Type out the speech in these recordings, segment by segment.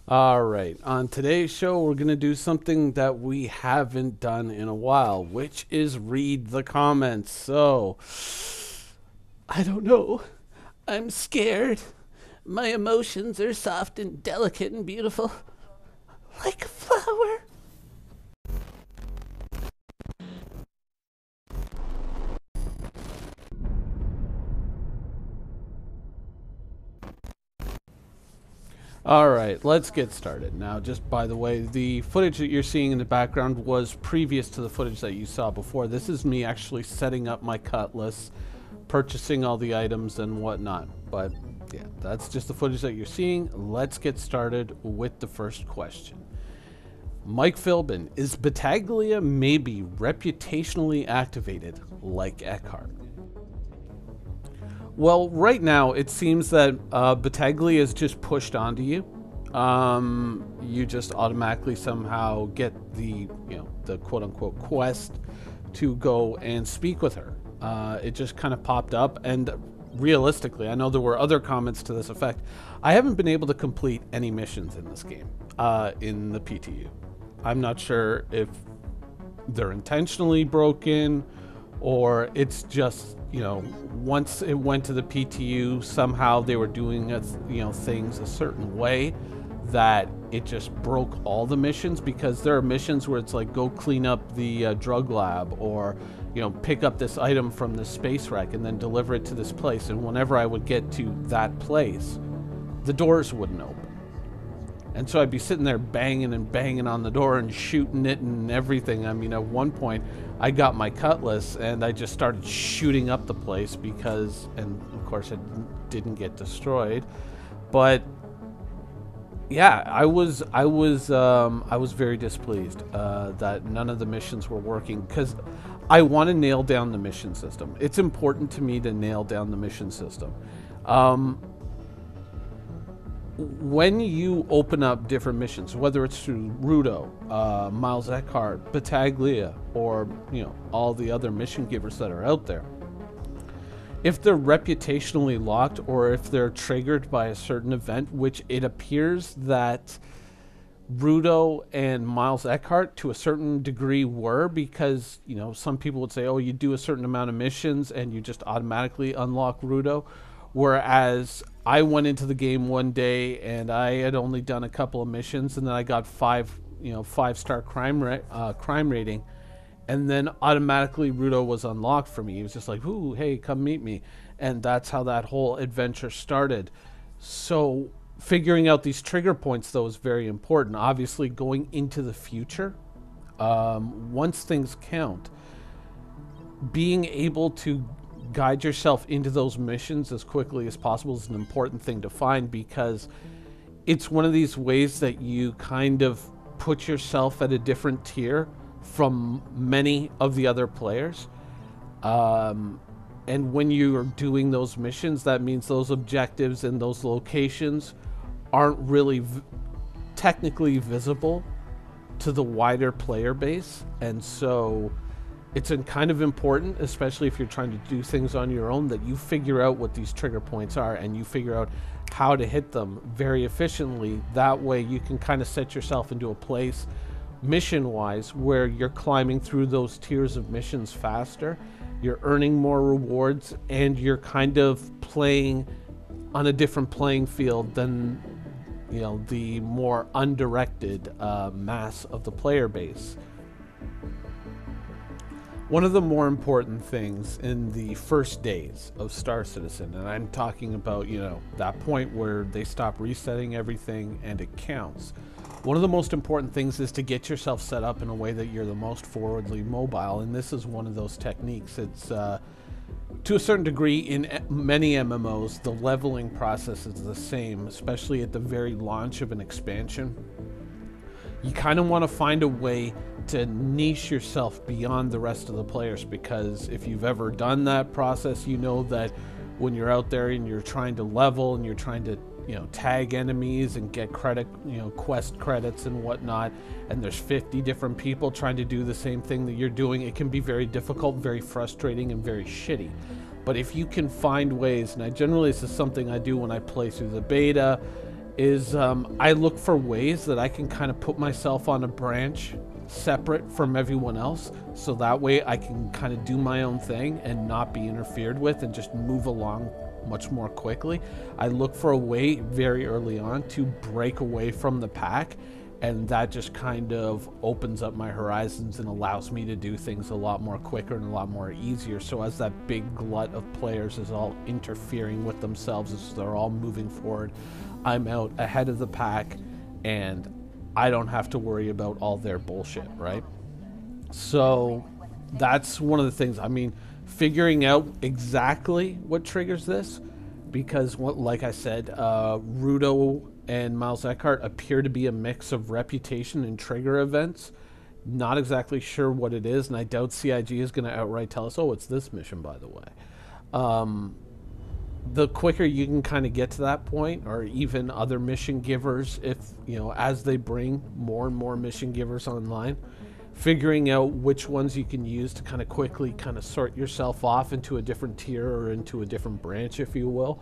All right. On today's show, we're going to do something that we haven't done in a while, which is read the comments. So, I don't know. I'm scared. My emotions are soft and delicate and beautiful, like a flower. All right, let's get started. Now, just by the way, the footage that you're seeing in the background was previous to the footage that you saw before. This is me actually setting up my cutlass, purchasing all the items and whatnot. But yeah, that's just the footage that you're seeing. Let's get started with the first question. Mike Philbin, is Battaglia maybe reputationally activated like Eckhart? Well, right now it seems that Battaglia is just pushed onto you. You just automatically somehow get the quote unquote quest to go and speak with her. It just kind of popped up, and realistically, I know there were other comments to this effect. I haven't been able to complete any missions in this game in the PTU. I'm not sure if they're intentionally broken or it's just, once it went to the PTU, somehow they were doing things a certain way that it just broke all the missions, because there are missions where it's like, go clean up the drug lab, or pick up this item from the space wreck and then deliver it to this place. And whenever I would get to that place, the doors wouldn't open. And so I'd be sitting there banging and banging on the door and shooting it and everything. I mean, at one point, I got my cutlass and I just started shooting up the place because, and of course, it didn't get destroyed. But yeah, I was very displeased that none of the missions were working, because I want to nail down the mission system. It's important to me to nail down the mission system. When you open up different missions, whether it's through Rudo, Miles Eckhart, Battaglia, or all the other mission givers that are out there, if they're reputationally locked or if they're triggered by a certain event, which it appears that Rudo and Miles Eckhart to a certain degree were, because some people would say, oh, you do a certain amount of missions and you just automatically unlock Rudo. Whereas I went into the game one day and I had only done a couple of missions, and then I got 5-star crime rating, and then automatically Rudo was unlocked for me. He was just like, "Ooh, hey, come meet me," and that's how that whole adventure started. So figuring out these trigger points, though, is very important. Obviously, going into the future, once things count, being able to guide yourself into those missions as quickly as possible is an important thing to find, because it's one of these ways that you kind of put yourself at a different tier from many of the other players. And when you are doing those missions, that means those objectives and those locations aren't really technically visible to the wider player base. And so it's kind of important, especially if you're trying to do things on your own, that you figure out what these trigger points are and you figure out how to hit them very efficiently. That way you can kind of set yourself into a place, mission-wise, where you're climbing through those tiers of missions faster, you're earning more rewards, and you're kind of playing on a different playing field than the more undirected mass of the player base. One of the more important things in the first days of Star Citizen, and I'm talking about, that point where they stop resetting everything and it counts. One of the most important things is to get yourself set up in a way that you're the most forwardly mobile, and this is one of those techniques. It's, to a certain degree, in many MMOs, the leveling process is the same, especially at the very launch of an expansion. You kind of want to find a way to niche yourself beyond the rest of the players, because if you've ever done that process, you know that when you're out there and you're trying to level and you're trying to tag enemies and get credit, quest credits and whatnot, and there's 50 different people trying to do the same thing that you're doing, it can be very difficult, very frustrating, and very shitty. But if you can find ways, and this is something I do when I play through the beta is I look for ways that I can kind of put myself on a branch separate from everyone else, so that way I can kind of do my own thing and not be interfered with and just move along much more quickly. I look for a way very early on to break away from the pack, and that just kind of opens up my horizons and allows me to do things a lot more quicker and a lot more easier. So as that big glut of players is all interfering with themselves, as they're all moving forward, I'm out ahead of the pack, and I don't have to worry about all their bullshit, right? So that's one of the things. I mean, figuring out exactly what triggers this, because like I said, Rudo and Miles Eckhart appear to be a mix of reputation and trigger events. Not exactly sure what it is, and I doubt CIG is going to outright tell us, oh, it's this mission, by the way. The quicker you can kind of get to that point, or even other mission givers, if, you know, as they bring more and more mission givers online, figuring out which ones you can use to kind of quickly kind of sort yourself off into a different tier or into a different branch, if you will,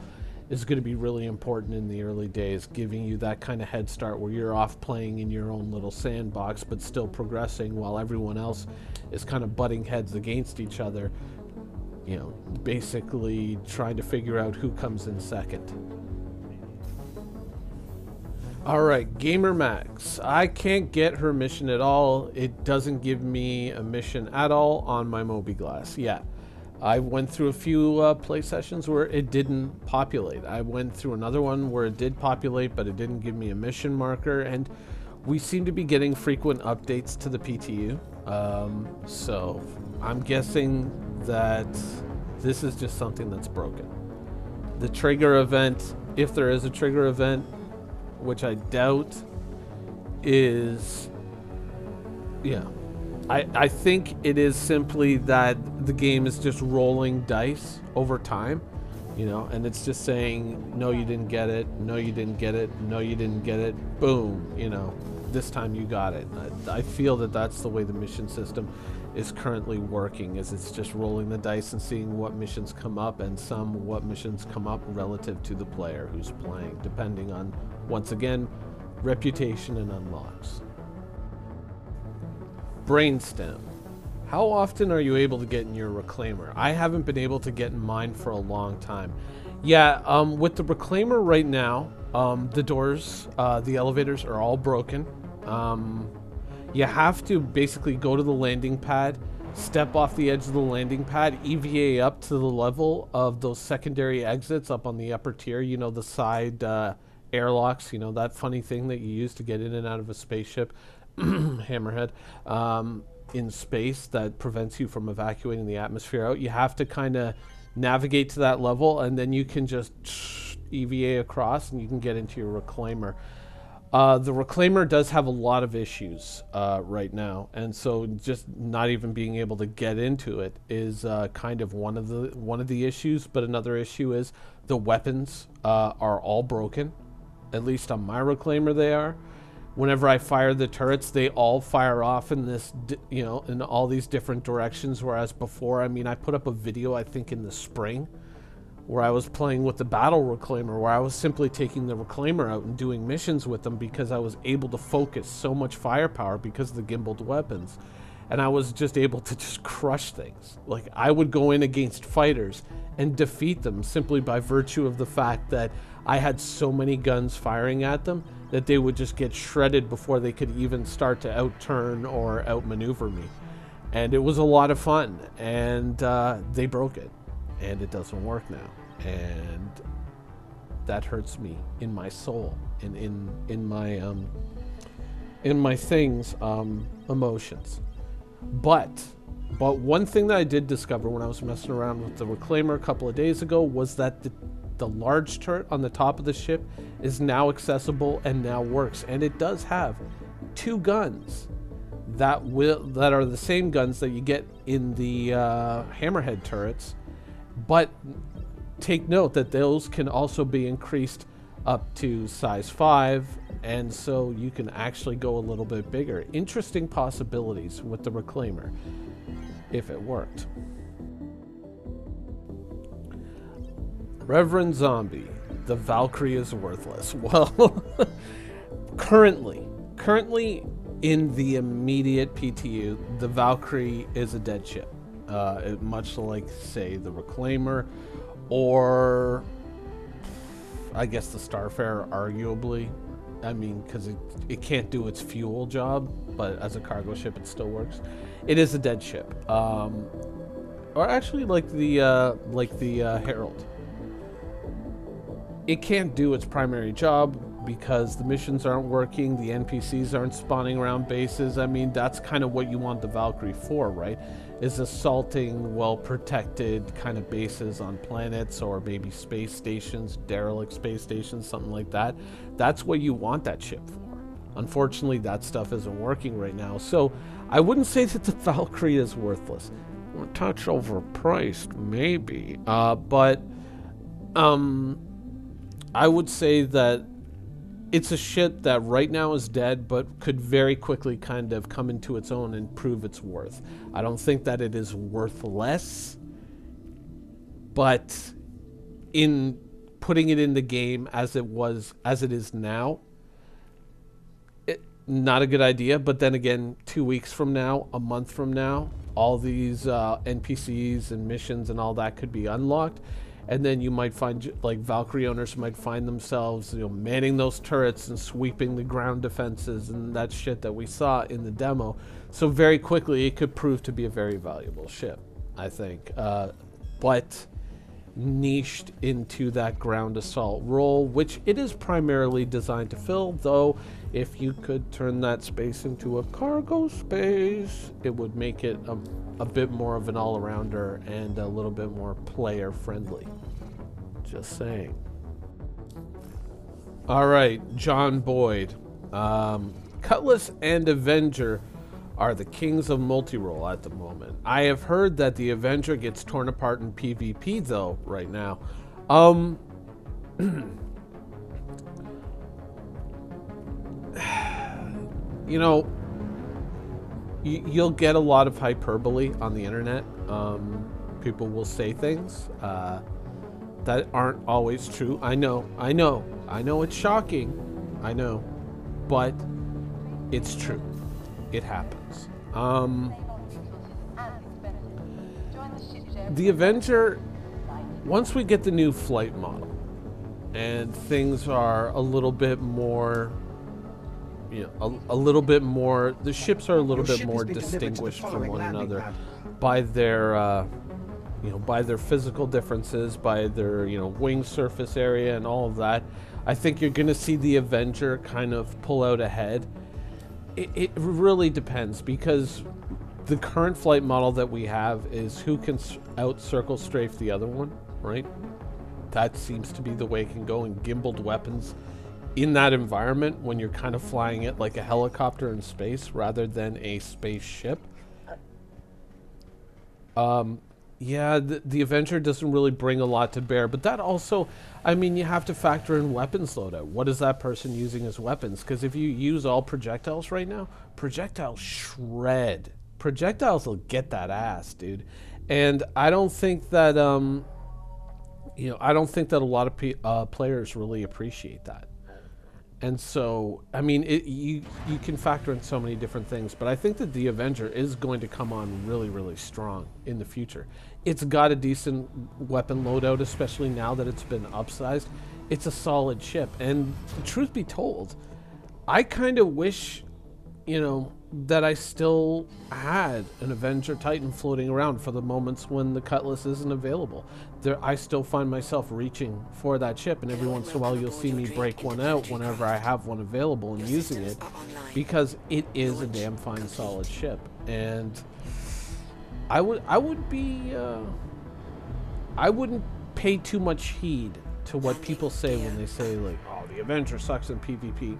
is going to be really important in the early days, giving you that kind of head start where you're off playing in your own little sandbox but still progressing while everyone else is kind of butting heads against each other, you know, basically trying to figure out who comes in second. Alright, Gamer Max. I can't get her mission at all. It doesn't give me a mission at all on my Moby-Glass. Yeah, I went through a few play sessions where it didn't populate. I went through another one where it did populate, but it didn't give me a mission marker, and we seem to be getting frequent updates to the PTU. So I'm guessing that this is just something that's broken. The trigger event, if there is a trigger event, which I doubt, is, yeah, I think it is simply that the game is just rolling dice over time, you know, and it's just saying, no, you didn't get it, no, you didn't get it, no, you didn't get it, boom, you know, this time you got it. I feel that that's the way the mission system is currently working, is it's just rolling the dice and seeing what missions come up, and what missions come up relative to the player who's playing, depending on, once again, reputation and unlocks. Brainstem. How often are you able to get in your Reclaimer? I haven't been able to get in mine for a long time. Yeah, with the Reclaimer right now, the doors, the elevators are all broken. You have to basically go to the landing pad, step off the edge of the landing pad, EVA up to the level of those secondary exits up on the upper tier, you know, the side airlocks, you know, that funny thing that you use to get in and out of a spaceship, hammerhead, in space that prevents you from evacuating the atmosphere out. You have to kind of navigate to that level, and then you can just EVA across and you can get into your Reclaimer. The Reclaimer does have a lot of issues right now, and so just not even being able to get into it is kind of one of the issues. But another issue is the weapons are all broken. At least on my Reclaimer they are. Whenever I fire the turrets, they all fire off in this, you know, in all these different directions. Whereas before, I mean, I put up a video, I think in the spring, where I was playing with the Battle Reclaimer, where I was simply taking the Reclaimer out and doing missions with them because I was able to focus so much firepower because of the gimbaled weapons. And I was just able to just crush things. Like, I would go in against fighters and defeat them simply by virtue of the fact that I had so many guns firing at them that they would just get shredded before they could even start to outturn or outmaneuver me. And it was a lot of fun, and they broke it, and it doesn't work now, and that hurts me in my soul, in my things, emotions. But one thing that I did discover when I was messing around with the Reclaimer a couple of days ago was that the large turret on the top of the ship is now accessible and now works, and it does have two guns that are the same guns that you get in the hammerhead turrets, but take note that those can also be increased up to size 5, and so you can actually go a little bit bigger. Interesting possibilities with the Reclaimer if it worked. Reverend Zombie. the Valkyrie is worthless. Well, currently in the immediate PTU, the Valkyrie is a dead ship. Much like, say, the Reclaimer, or I guess the Starfarer, arguably. I mean, because it can't do its fuel job, but as a cargo ship, it still works. It is a dead ship, or actually, like the Herald. It can't do its primary job because the missions aren't working, the NPCs aren't spawning around bases. I mean, that's kind of what you want the Valkyrie for, right? Is assaulting well-protected kind of bases on planets or maybe space stations, derelict space stations, something like that. That's what you want that ship for. Unfortunately, that stuff isn't working right now. So I wouldn't say that the Valkyrie is worthless. A touch overpriced, maybe. But I would say that it's a ship that right now is dead, but could very quickly kind of come into its own and prove its worth. I don't think that it is worth less, but in putting it in the game as it is now, not a good idea. But then again, 2 weeks from now, a month from now, all these NPCs and missions and all that could be unlocked. And then you might find, like, Valkyrie owners might find themselves, manning those turrets and sweeping the ground defenses and that shit that we saw in the demo. So very quickly, it could prove to be a very valuable ship, I think. But niched into that ground assault role, which it is primarily designed to fill, though if you could turn that space into a cargo space, it would make it a bit more of an all-arounder and a little bit more player-friendly. Just saying. All right, John Boyd. Cutlass and Avenger are the kings of multi-role at the moment. I have heard that the Avenger gets torn apart in PvP, though, right now. You'll get a lot of hyperbole on the internet. People will say things that aren't always true. I know it's shocking. I know, but it's true. It happens. The Avenger, once we get the new flight model and things are a little bit more, a little bit more, the ships are a little bit more distinguished from one another by their, by their physical differences, by their, wing surface area and all of that. I think you're going to see the Avenger kind of pull out ahead. It really depends, because the current flight model that we have is who can out-circle strafe the other one, right? That seems to be the way it can go, and gimbaled weapons in that environment when you're kind of flying it like a helicopter in space rather than a spaceship. Yeah, the Avenger doesn't really bring a lot to bear, but that also, I mean, you have to factor in weapons loadout. What is that person using as weapons? Because if you use all projectiles right now, projectiles shred. Projectiles will get that ass, dude. And I don't think that, I don't think that a lot of players really appreciate that. And so, I mean, you can factor in so many different things, but I think that the Avenger is going to come on really, really strong in the future. It's got a decent weapon loadout, especially now that it's been upsized. It's a solid ship, and truth be told, I kind of wish, that I still had an Avenger Titan floating around for the moments when the Cutlass isn't available. I still find myself reaching for that ship, and every once in a while you'll see me break one out whenever I have one available and using it, because it is a damn fine solid ship. And I wouldn't pay too much heed to what people say when they say, like, oh, the Avenger sucks in PvP.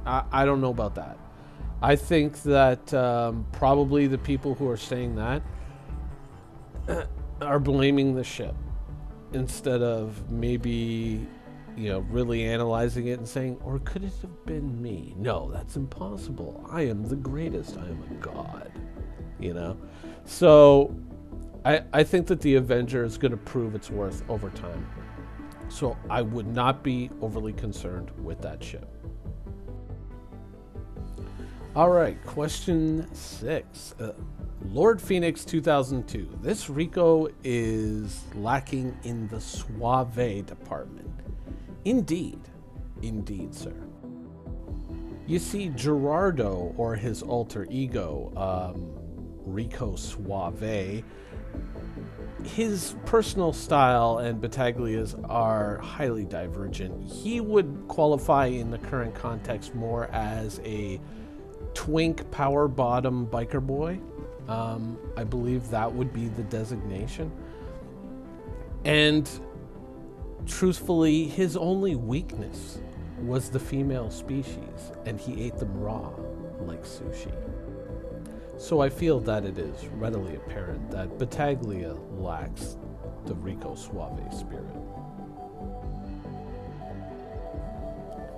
I don't know about that. I think that probably the people who are saying that are blaming the ship instead of maybe, really analyzing it and saying, or could it have been me? No, that's impossible. I am the greatest. I am a god, So I think that the Avenger is going to prove its worth over time. So I would not be overly concerned with that ship. All right, question 6. Lord Phoenix 2002. This Rico is lacking in the Suave department. Indeed. Indeed, sir. You see, Gerardo, or his alter ego, Rico Suave, his personal style and Battaglia's are highly divergent. He would qualify in the current context more as a twink power bottom biker boy. I believe that would be the designation. And truthfully, his only weakness was the female species, and he ate them raw like sushi. So I feel that it is readily apparent that Battaglia lacks the Rico Suave spirit.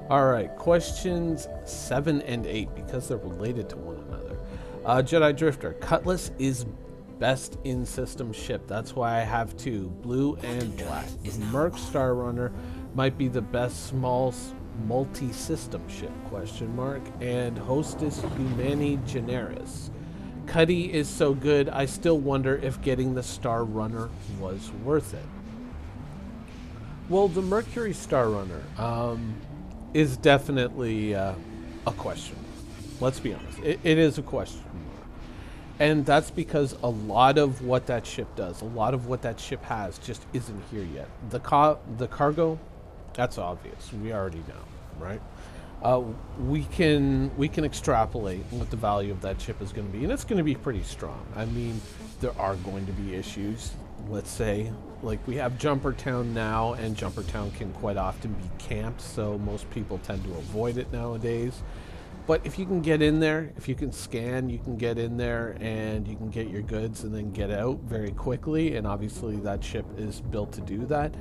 All right, questions 7 and 8, because they're related to one another. Jedi Drifter, Cutlass is best in system ship. That's why I have 2, blue and black. The Merc Star Runner might be the best small multi-system ship, question mark, and Hostess Humani Generis. Cuddy is so good, I still wonder if getting the Star Runner was worth it. Well, the Mercury Star Runner is definitely a question. Let's be honest. It is a question mark. And that's because a lot of what that ship does, a lot of what that ship has just isn't here yet. The cargo, that's obvious. We already know, right? We can extrapolate what the value of that ship is going to be, and it's going to be pretty strong. I mean, there are going to be issues. Let's say, like, we have Jumper Town now, and Jumper Town can quite often be camped, so most people tend to avoid it nowadays. But if you can get in there, if you can scan, you can get in there and you can get your goods and then get out very quickly, and obviously that ship is built to do that.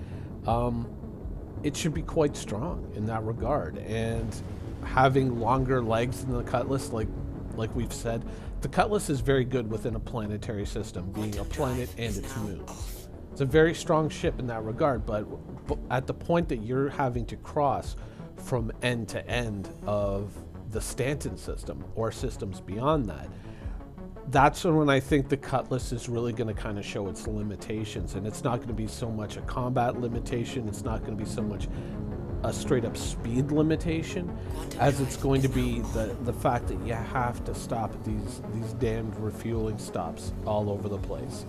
It should be quite strong in that regard, and having longer legs than the Cutlass, like we've said, the Cutlass is very good within a planetary system, being a planet and its moons. It's a very strong ship in that regard, but at the point that you're having to cross from end to end of the Stanton system or systems beyond that, that's when I think the Cutlass is really going to kind of show its limitations. And it's not going to be so much a combat limitation, it's not going to be so much a straight up speed limitation, as it's going to be the fact that you have to stop at these damned refueling stops all over the place.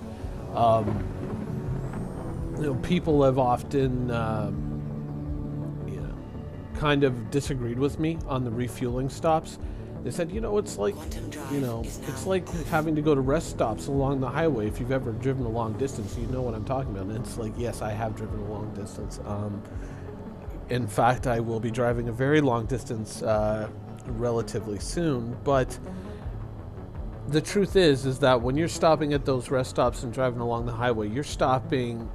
You know, people have often kind of disagreed with me on the refueling stops. They said, it's like, it's like having to go to rest stops along the highway. If you've ever driven a long distance, you know what I'm talking about. And it's like, yes, I have driven a long distance. In fact, I will be driving a very long distance relatively soon. But the truth is that when you're stopping at those rest stops and driving along the highway, you're stopping,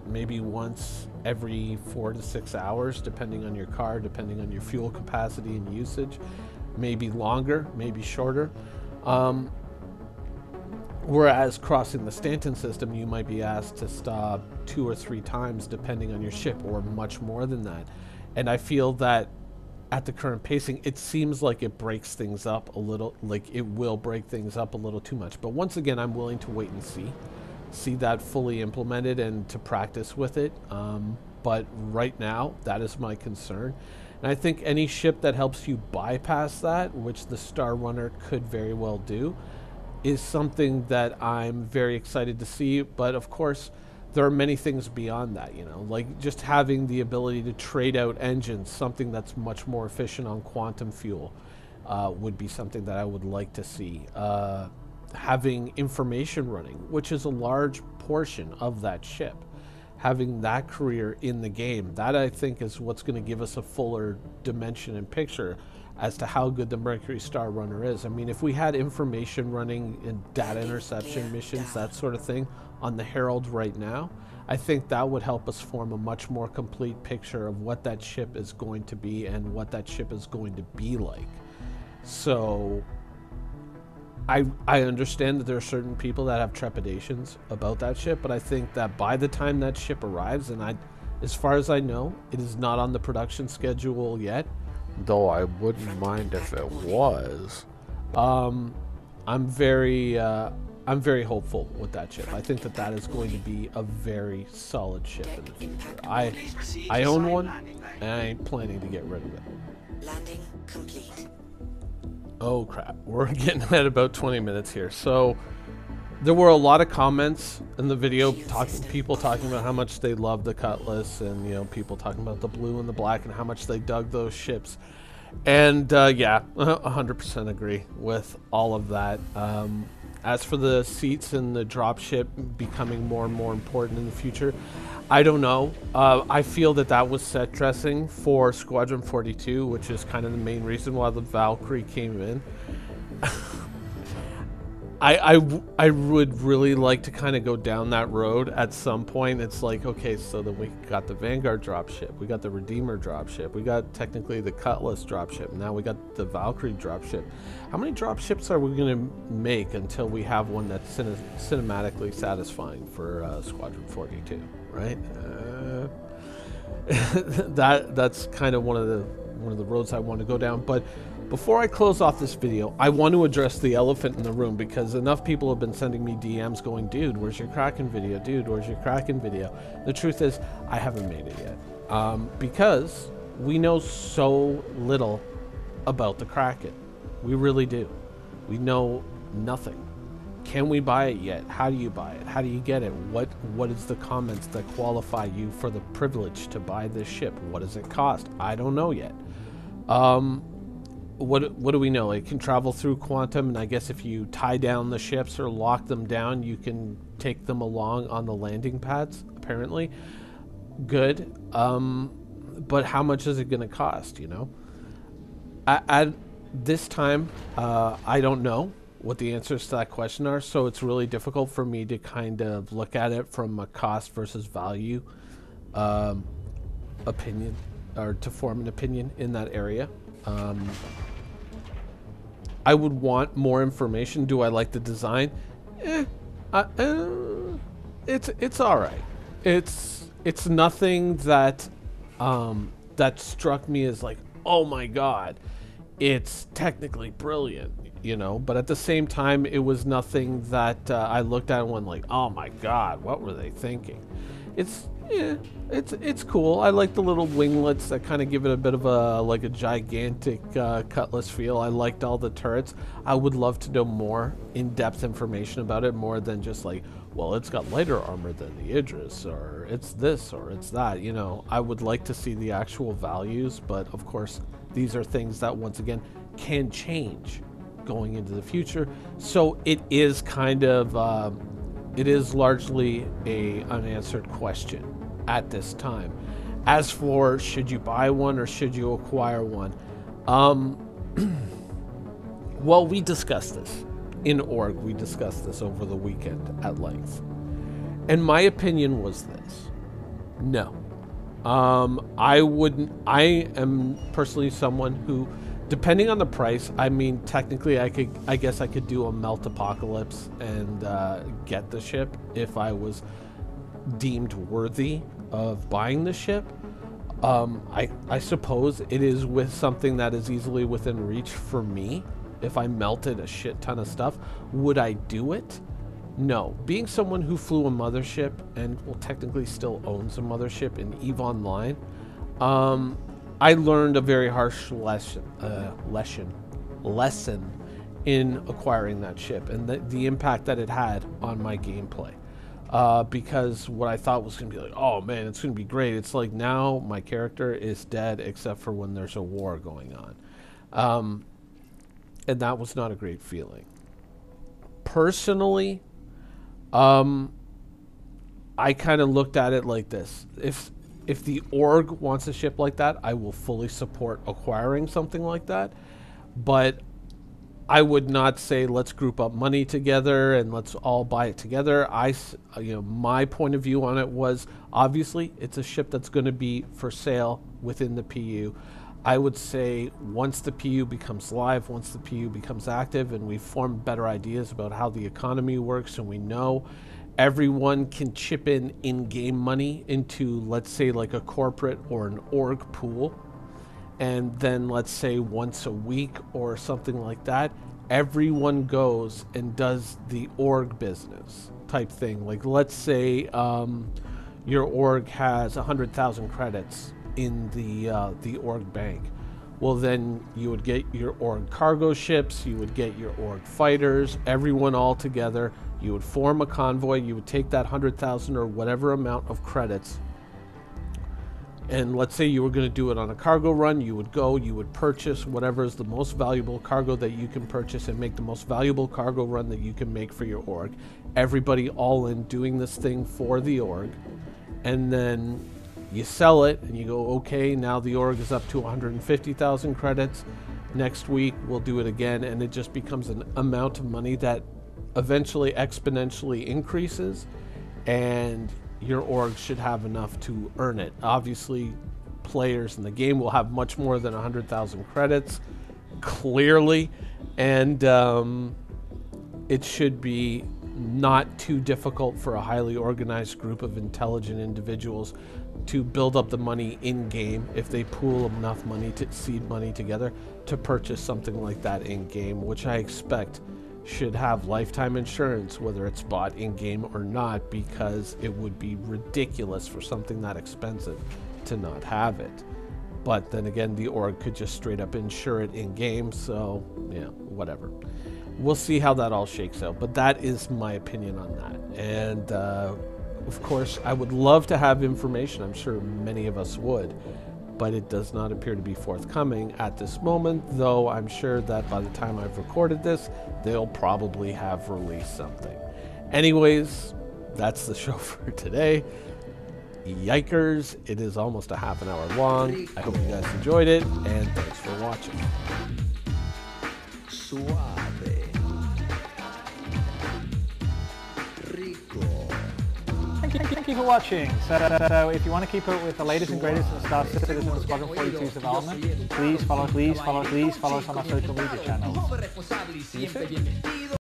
maybe once every 4 to 6 hours, depending on your car, depending on your fuel capacity and usage. Maybe longer, maybe shorter. Whereas crossing the Stanton system, you might be asked to stop 2 or 3 times depending on your ship, or much more than that. And I feel that at the current pacing, it seems like it breaks things up a little, like it will break things up a little too much. But once again, I'm willing to wait and see that fully implemented and to practice with it. But right now, that is my concern. And I think any ship that helps you bypass that, which the Star Runner could very well do, is something that I'm very excited to see. But of course, there are many things beyond that, like just having the ability to trade out engines, something that's much more efficient on quantum fuel, would be something that I would like to see. Having information running, which is a large portion of that ship. Having that career in the game, that I think is what's going to give us a fuller dimension and picture as to how good the Mercury Star Runner is. I mean, if we had information running in data interception missions, that sort of thing, on the Herald right now, I think that would help us form a much more complete picture of what that ship is going to be and what that ship is going to be like. So I understand that there are certain people that have trepidations about that ship, but I think that by the time that ship arrives, and As far as I know, it is not on the production schedule yet, though I wouldn't mind if it was. I'm very hopeful with that ship. I think that that is going to be a very solid ship in the future. I own one, and I ain't planning to get rid of it. Landing complete. Oh crap, we're getting at about 20 minutes here. So there were a lot of comments in the video, people talking about how much they love the Cutlass, and you know, people talking about the blue and the black and how much they dug those ships. And yeah, 100% agree with all of that. As for the seats and the dropship becoming more and more important in the future, I don't know. I feel that that was set dressing for Squadron 42, which is kind of the main reason why the Valkyrie came in. I would really like to kind of go down that road at some point. It's like, okay, so then we got the Vanguard dropship, we got the Redeemer dropship, we got technically the Cutlass dropship, now we got the Valkyrie dropship. How many dropships are we going to make until we have one that's cinematically satisfying for Squadron 42, right? That's kind of one of the roads I want to go down. But before I close off this video, I want to address the elephant in the room, because enough people have been sending me DMs going, dude, where's your Kraken video? Dude, where's your Kraken video? The truth is, I haven't made it yet. Because we know so little about the Kraken. We really do. We know nothing. Can we buy it yet? How do you buy it? How do you get it? What is the comments that qualify you for the privilege to buy this ship? What does it cost? I don't know yet. What do we know? It can travel through quantum, and I guess if you tie down the ships or lock them down, you can take them along on the landing pads, apparently. Good. But how much is it going to cost, you know? At this time, I don't know what the answers to that question are, so it's really difficult for me to kind of look at it from a cost versus value opinion, or to form an opinion in that area. I would want more information. Do I like the design? It's all right. It's nothing that that struck me as like, oh my god, it's technically brilliant, you know. But at the same time, it was nothing that I looked at and went like, oh my god, what were they thinking? It's cool. I like the little winglets that kind of give it a bit of a gigantic Cutlass feel. I liked all the turrets. I would love to know more in-depth information about it, more than just like, well, it's got lighter armor than the Idris, or it's this, or it's that. You know, I would like to see the actual values, but of course, these are things that once again can change going into the future. So it is kind of it is largely a unanswered question at this time. As for should you buy one or should you acquire one, well, we discussed this in org. We discussed this over the weekend at length, and my opinion was this: no. I am personally someone who, depending on the price, I mean, technically I guess I could do a melt apocalypse and get the ship if I was deemed worthy of buying the ship. I suppose it is with something that is easily within reach for me. If I melted a shit ton of stuff, would I do it? No. Being someone who flew a mothership and well, technically still owns a mothership in EVE Online, I learned a very harsh lesson in acquiring that ship, and the impact that it had on my gameplay. Because what I thought was going to be like, oh man, it's going to be great. It's like now my character is dead except for when there's a war going on. And that was not a great feeling. Personally, I kind of looked at it like this. If the org wants a ship like that, I will fully support acquiring something like that. But I would not say let's group up money together and let's all buy it together. My point of view on it was, obviously it's a ship that's going to be for sale within the PU. I would say once the PU becomes live, once the PU becomes active, and we form better ideas about how the economy works, and we know everyone can chip in-game money into, let's say, like a corporate or an org pool. And then, let's say, once a week or something like that, everyone goes and does the org business type thing. Like, let's say your org has 100,000 credits in the org bank. Well, then you would get your org cargo ships, you would get your org fighters, everyone all together. You would form a convoy, you would take that 100,000 or whatever amount of credits, and let's say you were going to do it on a cargo run. You would go, you would purchase whatever is the most valuable cargo that you can purchase and make the most valuable cargo run that you can make for your org. Everybody all in doing this thing for the org. And then you sell it and you go, okay, now the org is up to 150,000 credits. Next week we'll do it again, and it just becomes an amount of money that eventually exponentially increases, and your org should have enough to earn it. Obviously, players in the game will have much more than 100,000 credits, clearly, and it should be not too difficult for a highly organized group of intelligent individuals to build up the money in-game if they pool enough money to seed money together to purchase something like that in-game, which I expect should have lifetime insurance, whether it's bought in-game or not, because it would be ridiculous for something that expensive to not have it. But then again, the org could just straight up insure it in-game, so yeah, whatever. We'll see how that all shakes out, but that is my opinion on that. And of course, I would love to have information. I'm sure many of us would, but it does not appear to be forthcoming at this moment, though I'm sure that by the time I've recorded this, they'll probably have released something. Anyways, that's the show for today. Yikers, it is almost a half an hour long. I hope you guys enjoyed it, and thanks for watching. Suave. Rico. Thank you for watching. So if you want to keep up with the latest and greatest in Star Citizen Squadron 42's development, please follow us on our social media channels. See you soon.